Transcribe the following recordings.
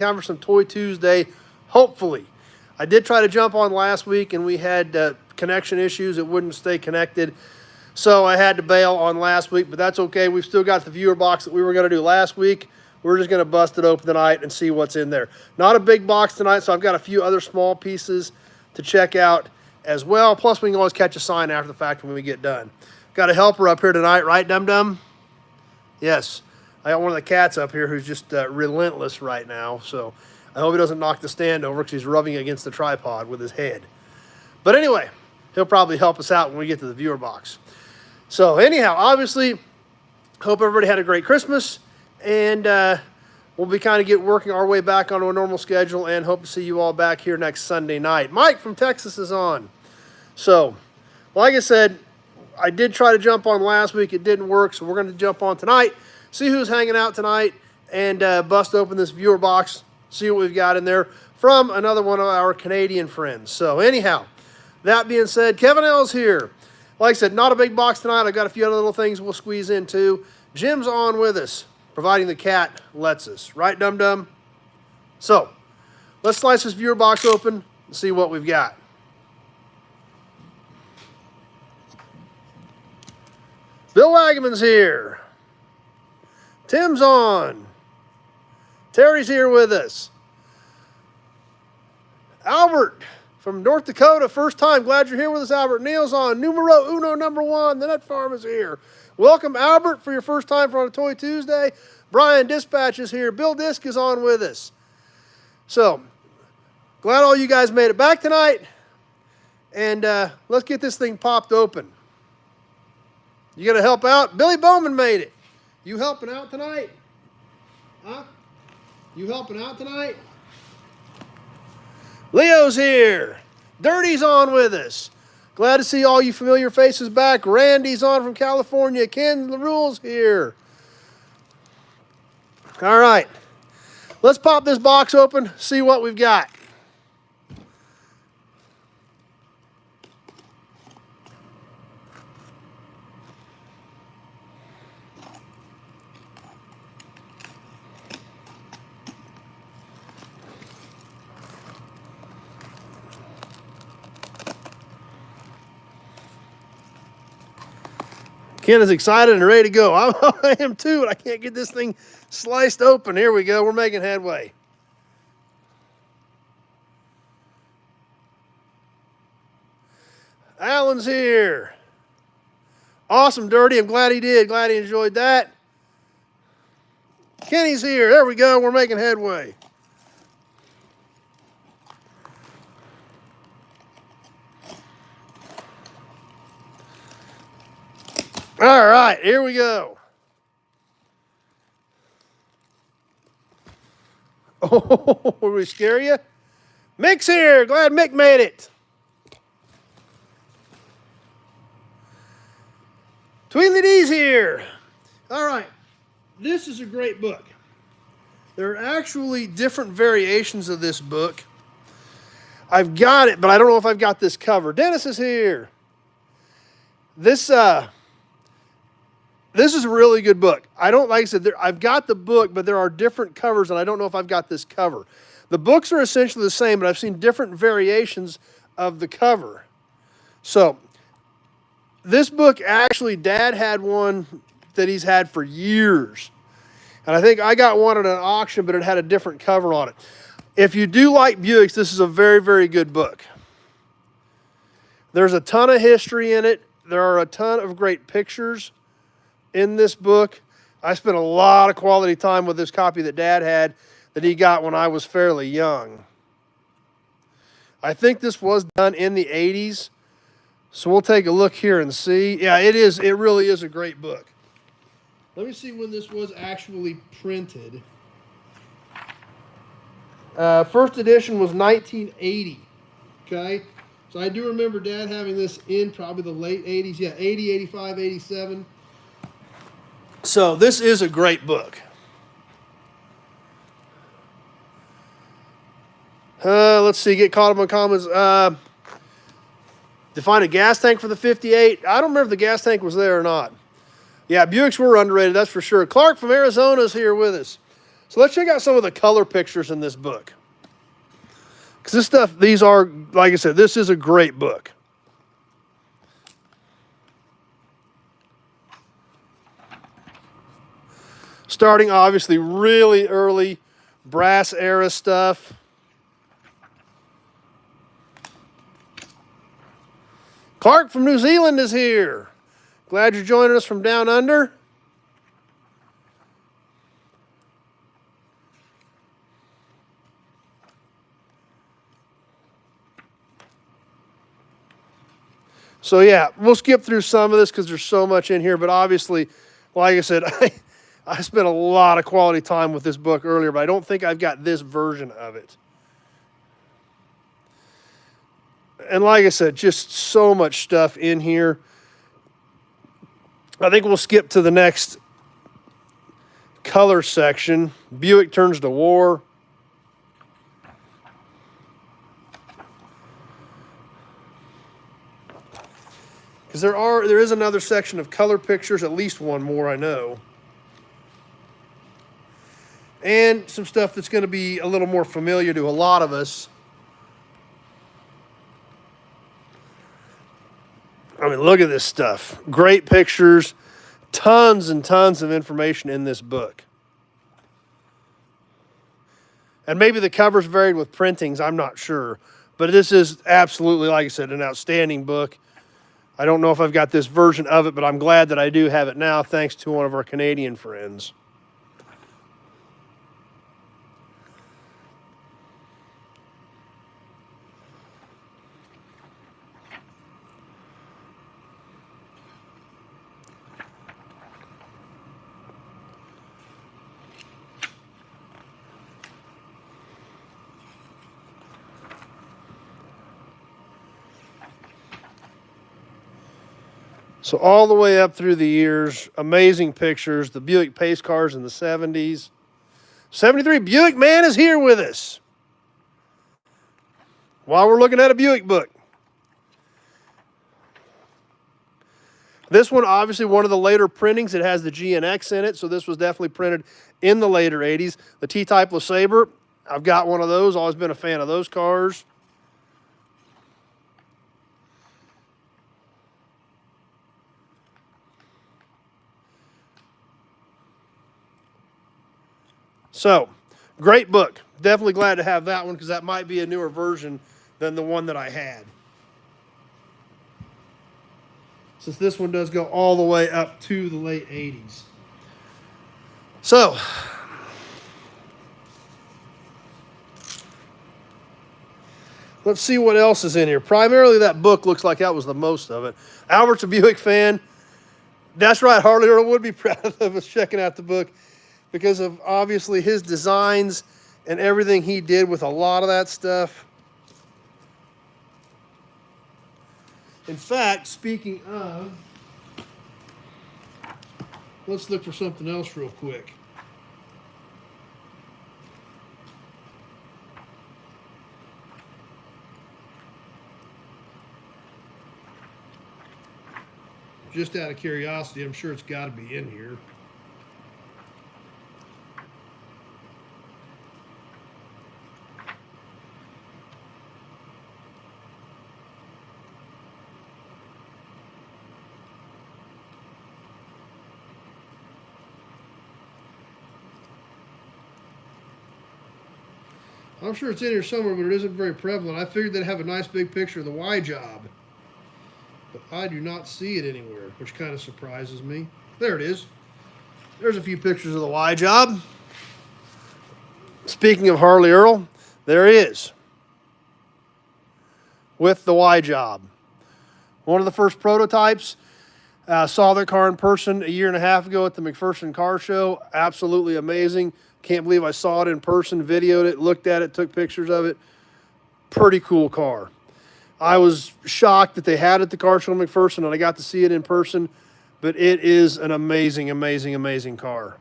time for some Toy Tuesday, hopefully. I did try to jump on last week, and we had connection issues. It wouldn't stay connected. So I had to bail on last week, but that's okay. We've still got the viewer box that we were going to do last week. We're just going to bust it open tonight and see what's in there. Not a big box tonight, so I've got a few other small pieces to check out as well. Plus, we can always catch a sign after the fact when we get done. Got a helper up here tonight, right, Dum Dum? Yes. I got one of the cats up here who's just relentless right now, so I hope he doesn't knock the stand over because he's rubbing against the tripod with his head. But anyway, he'll probably help us out when we get to the viewer box. So anyhow, obviously, hope everybody had a great Christmas, and we'll be kind of working our way back onto a normal schedule, and hope to see you all back here next Sunday night. Mike from Texas is on. So, like I said, I did try to jump on last week. It didn't work, so we're going to jump on tonight, see who's hanging out tonight, and bust open this viewer box, see what we've got in there from another one of our Canadian friends. So anyhow, that being said, Kevin L's here. Like I said, not a big box tonight. I've got a few other little things we'll squeeze in too. Jim's on with us, providing the cat lets us. Right, Dum Dum? So, let's slice this viewer box open and see what we've got. Bill Wagaman's here. Tim's on. Terry's here with us. Albert from North Dakota, first time. Glad you're here with us, Albert. Neil's on. Numero uno, number one. The Nut Farm is here. Welcome, Albert, for your first time on a Toy Tuesday. Brian Dispatch is here. Bill Disk is on with us. So, glad all you guys made it back tonight. And let's get this thing popped open. You going to help out? Billy Bowman made it. You helping out tonight? Huh? You helping out tonight? Leo's here. Dirty's on with us. Glad to see all you familiar faces back. Randy's on from California. Ken LaRule's here. All right. Let's pop this box open, see what we've got. Ken is excited and ready to go. I am too, but I can't get this thing sliced open. Here we go. We're making headway. Alan's here. Awesome, Dirty. I'm glad he did. Glad he enjoyed that. Kenny's here. There we go. We're making headway. All right, here we go. Oh, will we scare you? Mick's here. Glad Mick made it. Tweedly D's here. All right, this is a great book. There are actually different variations of this book. I've got it, but I don't know if I've got this cover. Dennis is here. This is a really good book. Like I said, I've got the book, but there are different covers, and I don't know if I've got this cover. The books are essentially the same, but I've seen different variations of the cover. So, this book, actually, Dad had one that he's had for years. And I think I got one at an auction, but it had a different cover on it. If you do like Buicks, this is a very, very good book. There's a ton of history in it. There are a ton of great pictures in this book. I spent a lot of quality time with this copy that Dad had that he got when I was fairly young. I think this was done in the 80s. So we'll take a look here and see. Yeah, it is. It really is a great book. Let me see when this was actually printed. First edition was 1980. Okay. So I do remember Dad having this in probably the late 80s. Yeah, 80, 85, 87. So this is a great book. Let's see. Get caught up on comments. Define a gas tank for the 58. I don't remember if the gas tank was there or not. Yeah, Buicks were underrated, that's for sure. Clark from Arizona is here with us. So let's check out some of the color pictures in this book. Because this stuff, these are, like I said, this is a great book. Starting obviously really early brass era stuff. Clark from New Zealand is here. Glad you're joining us from down under. So yeah, we'll skip through some of this because there's so much in here, but obviously, like I said, I spent a lot of quality time with this book earlier, but I don't think I've got this version of it. And like I said, just so much stuff in here. I think we'll skip to the next color section. Buick turns to war. Because there is another section of color pictures, at least one more, I know. And some stuff that's going to be a little more familiar to a lot of us. I mean, look at this stuff. Great pictures. Tons and tons of information in this book. And maybe the covers varied with printings, I'm not sure. But this is absolutely, like I said, an outstanding book. I don't know if I've got this version of it, but I'm glad that I do have it now, thanks to one of our Canadian friends. So all the way up through the years, amazing pictures. The Buick pace cars in the 70s. 73 Buick man is here with us while we're looking at a Buick book. This one, obviously one of the later printings. It has the GNX in it, so this was definitely printed in the later 80s. The T-Type LeSabre, I've got one of those. Always been a fan of those cars. So, great book. Definitely glad to have that one because that might be a newer version than the one that I had. Since this one does go all the way up to the late 80s. So, let's see what else is in here. Primarily that book looks like that was the most of it. Albert's a Buick fan. That's right, Harley Earl would be proud of us checking out the book because of obviously his designs and everything he did with a lot of that stuff. In fact, speaking of, let's look for something else real quick. Just out of curiosity, I'm sure it's got to be in here. I'm sure it's in here somewhere, but it isn't very prevalent. I figured they'd have a nice big picture of the Y job, but I do not see it anywhere, which kind of surprises me. There it is. There's a few pictures of the Y job. Speaking of Harley Earl, there he is with the Y job. One of the first prototypes. Saw that car in person a year and a half ago at the McPherson Car Show. Absolutely amazing. Can't believe I saw it in person, videoed it, looked at it, took pictures of it. Pretty cool car. I was shocked that they had it at the car show in McPherson and I got to see it in person, but it is an amazing, amazing, amazing car.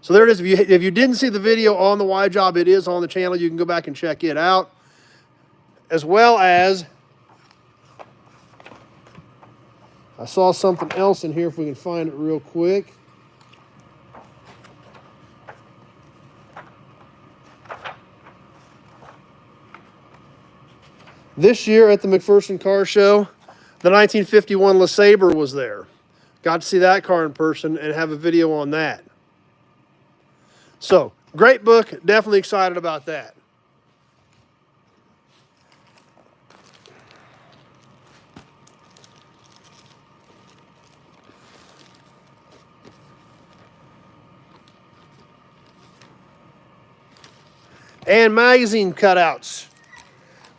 So there it is. If you didn't see the video on the Y job, it is on the channel. You can go back and check it out. As well as, I saw something else in here if we can find it real quick. This year at the McPherson Car Show, the 1951 LeSabre was there. Got to see that car in person and have a video on that. So, great book. Definitely excited about that. And magazine cutouts.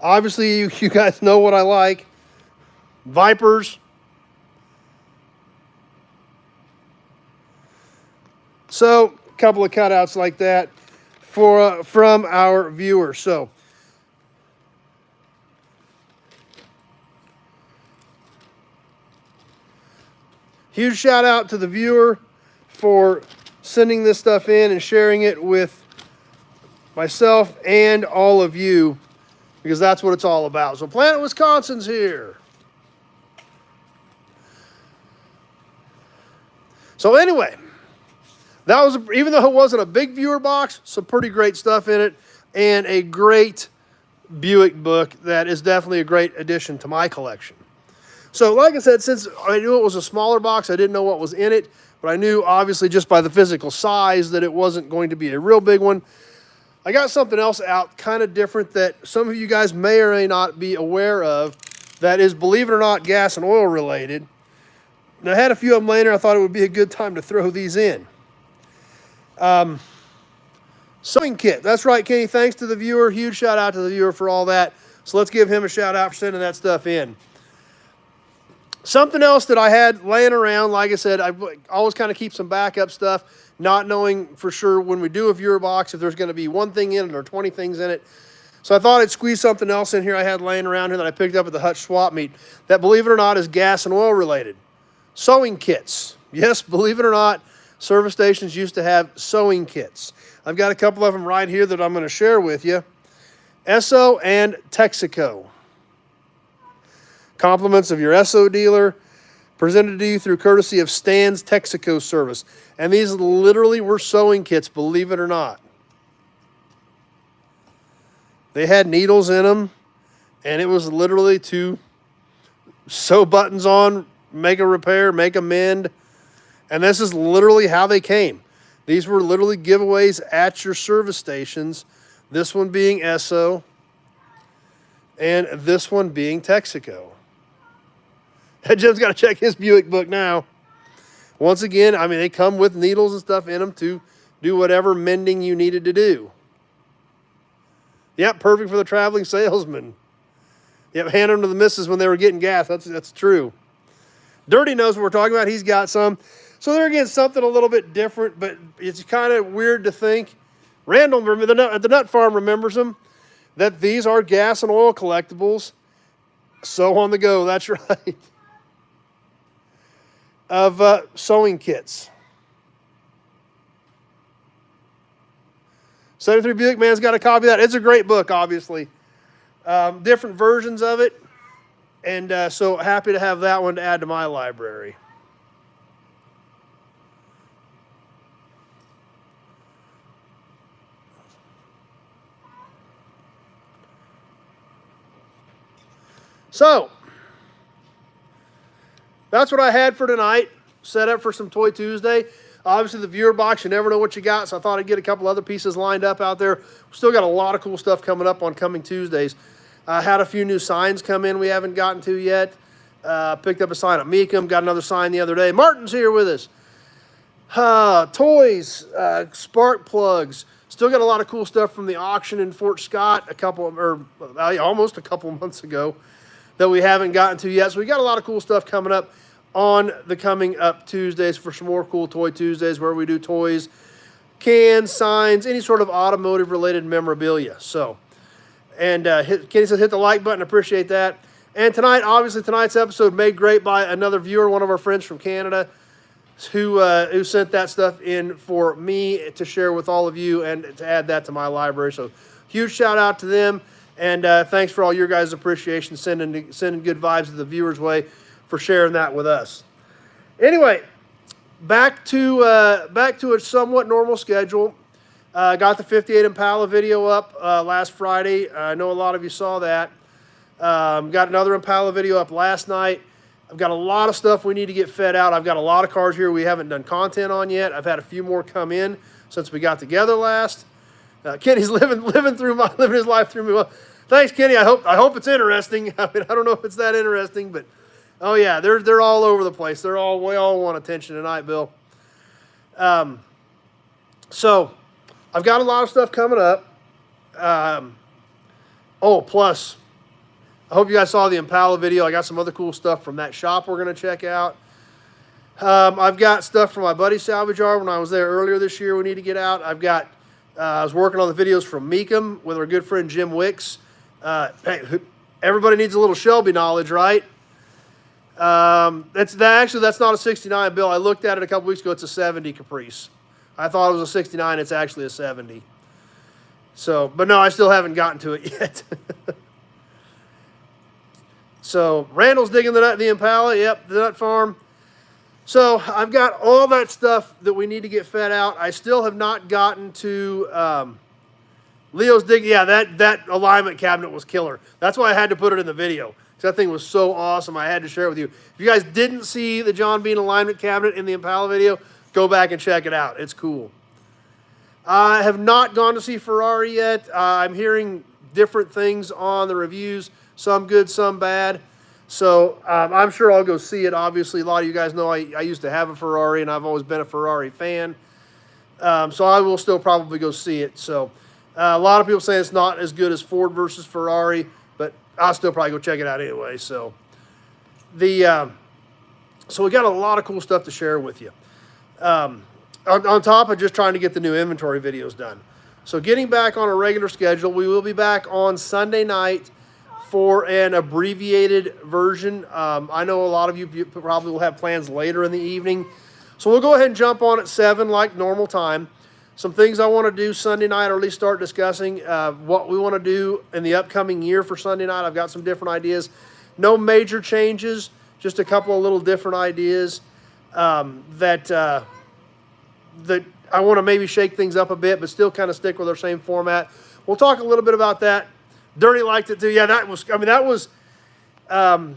Obviously, you guys know what I like. Vipers. So, a couple of cutouts like that from our viewers. So, huge shout out to the viewer for sending this stuff in and sharing it with myself and all of you, because that's what it's all about. So Planet Wisconsin's here. So anyway, that was, even though it wasn't a big viewer box, some pretty great stuff in it, and a great Buick book that is definitely a great addition to my collection. So like I said, since I knew it was a smaller box, I didn't know what was in it, but I knew obviously just by the physical size that it wasn't going to be a real big one. I got something else out, kind of different, that some of you guys may or may not be aware of, that is, believe it or not, gas and oil related. And I had a few of them later. I thought it would be a good time to throw these in. Sewing kit. That's right, Kenny. Thanks to the viewer. Huge shout out to the viewer for all that. So let's give him a shout out for sending that stuff in. Something else that I had laying around, like I said, I always kind of keep some backup stuff, not knowing for sure when we do a viewer box if there's going to be one thing in it or 20 things in it. So I thought I'd squeeze something else in here I had laying around here that I picked up at the Hutch swap meet that, believe it or not, is gas and oil related. Sewing kits. Yes, believe it or not, service stations used to have sewing kits. I've got a couple of them right here that I'm going to share with you. Esso and Texaco. Compliments of your Esso dealer, presented to you through courtesy of Stan's Texaco service. And these literally were sewing kits, believe it or not. They had needles in them, and it was literally to sew buttons on, make a repair, make a mend. And this is literally how they came. These were literally giveaways at your service stations. This one being Esso, and this one being Texaco. Jim's got to check his Buick book now. Once again, I mean, they come with needles and stuff in them to do whatever mending you needed to do. Yep, perfect for the traveling salesman. Yep, hand them to the missus when they were getting gas. That's true. Dirty knows what we're talking about. He's got some. So there again, something a little bit different, but it's kind of weird to think. Randall, the Nut Farm remembers them, that these are gas and oil collectibles. So on the go, that's right. Of sewing kits. 73 Buick Man's got a copy of that. It's a great book, obviously. Different versions of it. And so happy to have that one to add to my library. So, that's what I had for tonight. Set up for some Toy Tuesday. Obviously, the viewer box, you never know what you got, so I thought I'd get a couple other pieces lined up out there. Still got a lot of cool stuff coming up on coming Tuesdays. Had a few new signs come in we haven't gotten to yet. Picked up a sign at Meekum, got another sign the other day. Martin's here with us. Toys, spark plugs. Still got a lot of cool stuff from the auction in Fort Scott almost a couple months ago that we haven't gotten to yet. So we got a lot of cool stuff coming up on the coming up Tuesdays for some more cool Toy Tuesdays where we do toys, cans, signs, any sort of automotive related memorabilia. So, and Kenny says hit the like button, appreciate that. And tonight, obviously tonight's episode made great by another viewer, one of our friends from Canada, who sent that stuff in for me to share with all of you and to add that to my library. So huge shout out to them. And thanks for all your guys' appreciation, sending good vibes to the viewers' way for sharing that with us. Anyway, back to a somewhat normal schedule. Got the 58 Impala video up last Friday. I know a lot of you saw that. Got another Impala video up last night. I've got a lot of stuff we need to get fed out. I've got a lot of cars here we haven't done content on yet. I've had a few more come in since we got together last. Kenny's living his life through me. Well, thanks, Kenny. I hope it's interesting. I mean, I don't know if it's that interesting, but oh yeah, they're all over the place. We all want attention tonight, Bill. So I've got a lot of stuff coming up. Plus, I hope you guys saw the Impala video. I got some other cool stuff from that shop we're going to check out. I've got stuff from my buddy Salvage Yard when I was there earlier this year we need to get out. I was working on the videos from Meekum with our good friend Jim Wicks. Hey, everybody needs a little Shelby knowledge, right? That's not a 69, Bill. I looked at it a couple weeks ago. It's a 70 Caprice. I thought it was a 69. It's actually a 70. So, but no, I still haven't gotten to it yet. So Randall's digging the Impala. Yep, the nut farm. So I've got all that stuff that we need to get fed out. I still have not gotten to Leo's digging. Yeah, that alignment cabinet was killer. That's why I had to put it in the video. That thing was so awesome. I had to share it with you. If you guys didn't see the John Bean alignment cabinet in the Impala video, go back and check it out. It's cool. I have not gone to see Ferrari yet. I'm hearing different things on the reviews. Some good, some bad. So I'm sure I'll go see it. Obviously, a lot of you guys know I used to have a Ferrari, and I've always been a Ferrari fan. So I will still probably go see it. So a lot of people say it's not as good as Ford versus Ferrari, but I'll still probably go check it out anyway. So so we got a lot of cool stuff to share with you. On top of just trying to get the new inventory videos done. So getting back on a regular schedule, we will be back on Sunday night for an abbreviated version. I know a lot of you probably will have plans later in the evening. So we'll go ahead and jump on at 7 like normal time. Some things I want to do Sunday night, or at least start discussing what we want to do in the upcoming year for Sunday night. I've got some different ideas. No major changes, just a couple of little different ideas that I want to maybe shake things up a bit, but still kind of stick with our same format. We'll talk a little bit about that. Dirty liked it too. Yeah, that was an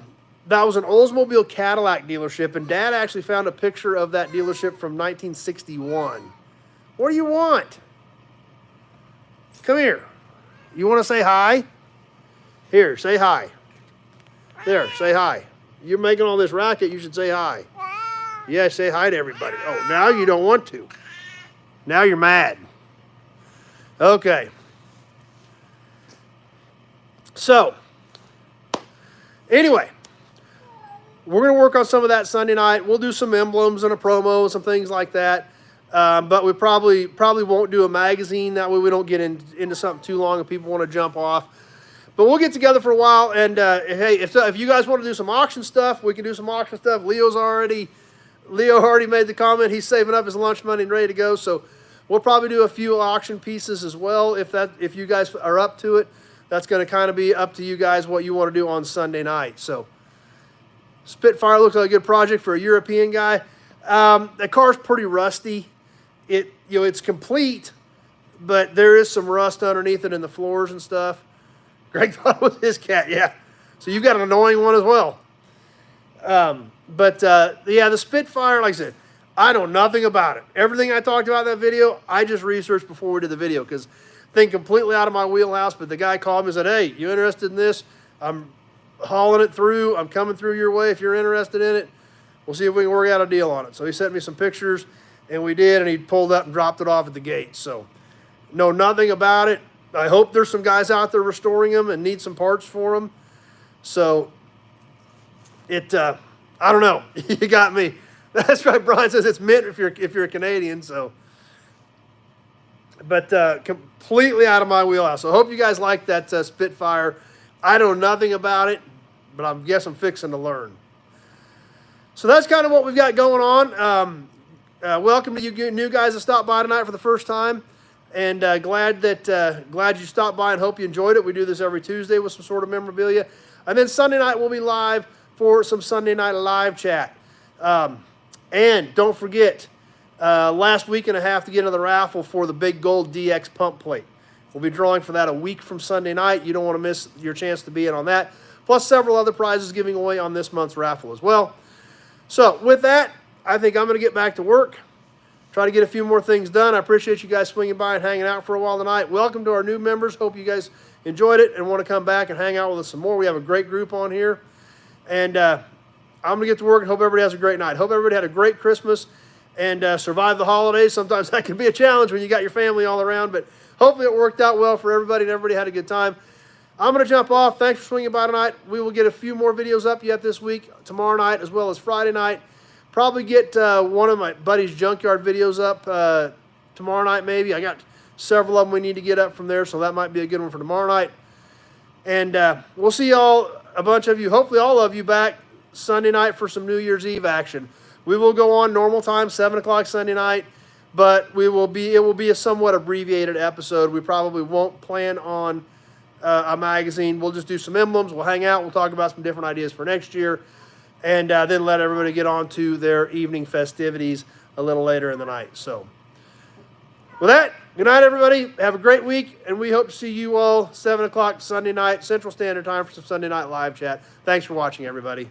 Oldsmobile Cadillac dealership, and Dad actually found a picture of that dealership from 1961. What do you want? Come here. You want to say hi? Here, say hi. There, say hi. You're making all this racket, you should say hi. Yeah, say hi to everybody. Oh, now you don't want to. Now you're mad. Okay. So, anyway, we're going to work on some of that Sunday night. We'll do some emblems and a promo, some things like that. But we probably won't do a magazine. That way we don't get into something too long and people want to jump off. But we'll get together for a while. And hey, if you guys want to do some auction stuff, we can do some auction stuff. Leo already made the comment. He's saving up his lunch money and ready to go. So we'll probably do a few auction pieces as well if you guys are up to it. That's going to kind of be up to you guys what you want to do on Sunday night. So Spitfire looks like a good project for a European guy. The car's pretty rusty. It's complete, but there is some rust underneath it in the floors and stuff. Greg thought it was his cat, yeah. So you've got an annoying one as well. Yeah, the Spitfire, like I said, I know nothing about it. Everything I talked about in that video, I just researched before we did the video because thing completely out of my wheelhouse. But the guy called me and said, hey, you interested in this? I'm hauling it through. I'm coming through your way if you're interested in it. We'll see if we can work out a deal on it. So he sent me some pictures, and we did, and he pulled up and dropped it off at the gate. So know nothing about it. I hope there's some guys out there restoring them and need some parts for them. So I don't know. You got me. That's right. Brian says it's mint if you're a Canadian. So, but completely out of my wheelhouse. So I hope you guys like that Spitfire. I know nothing about it, but I guess I'm fixing to learn. So that's kind of what we've got going on. Welcome to you new guys that stopped by tonight for the first time. And glad you stopped by and hope you enjoyed it. We do this every Tuesday with some sort of memorabilia. And then Sunday night we'll be live for some Sunday night live chat. And don't forget, last week and a half to get into the raffle for the big gold DX pump plate. We'll be drawing for that a week from Sunday night. You don't want to miss your chance to be in on that. plus several other prizes giving away on this month's raffle as well. So with that, I think I'm going to get back to work, try to get a few more things done. I appreciate you guys swinging by and hanging out for a while tonight. Welcome to our new members. Hope you guys enjoyed it and want to come back and hang out with us some more. We have a great group on here. And I'm going to get to work and hope everybody has a great night. Hope everybody had a great Christmas and survive the holidays. Sometimes that can be a challenge when you got your family all around, but hopefully it worked out well for everybody and everybody had a good time. I'm going to jump off. Thanks for swinging by tonight. We will get a few more videos up yet this week, tomorrow night, as well as Friday night. Probably get one of my buddy's junkyard videos up tomorrow night maybe. I got several of them we need to get up from there, so that might be a good one for tomorrow night. And we'll see y'all, a bunch of you, hopefully all of you, back Sunday night for some New Year's Eve action. We will go on normal time, 7 o'clock Sunday night, but it will be a somewhat abbreviated episode. We probably won't plan on a magazine. We'll just do some emblems. We'll hang out. We'll talk about some different ideas for next year, and then let everybody get on to their evening festivities a little later in the night. So with that, good night, everybody. Have a great week, and we hope to see you all 7 o'clock Sunday night, Central Standard Time for some Sunday Night Live chat. Thanks for watching, everybody.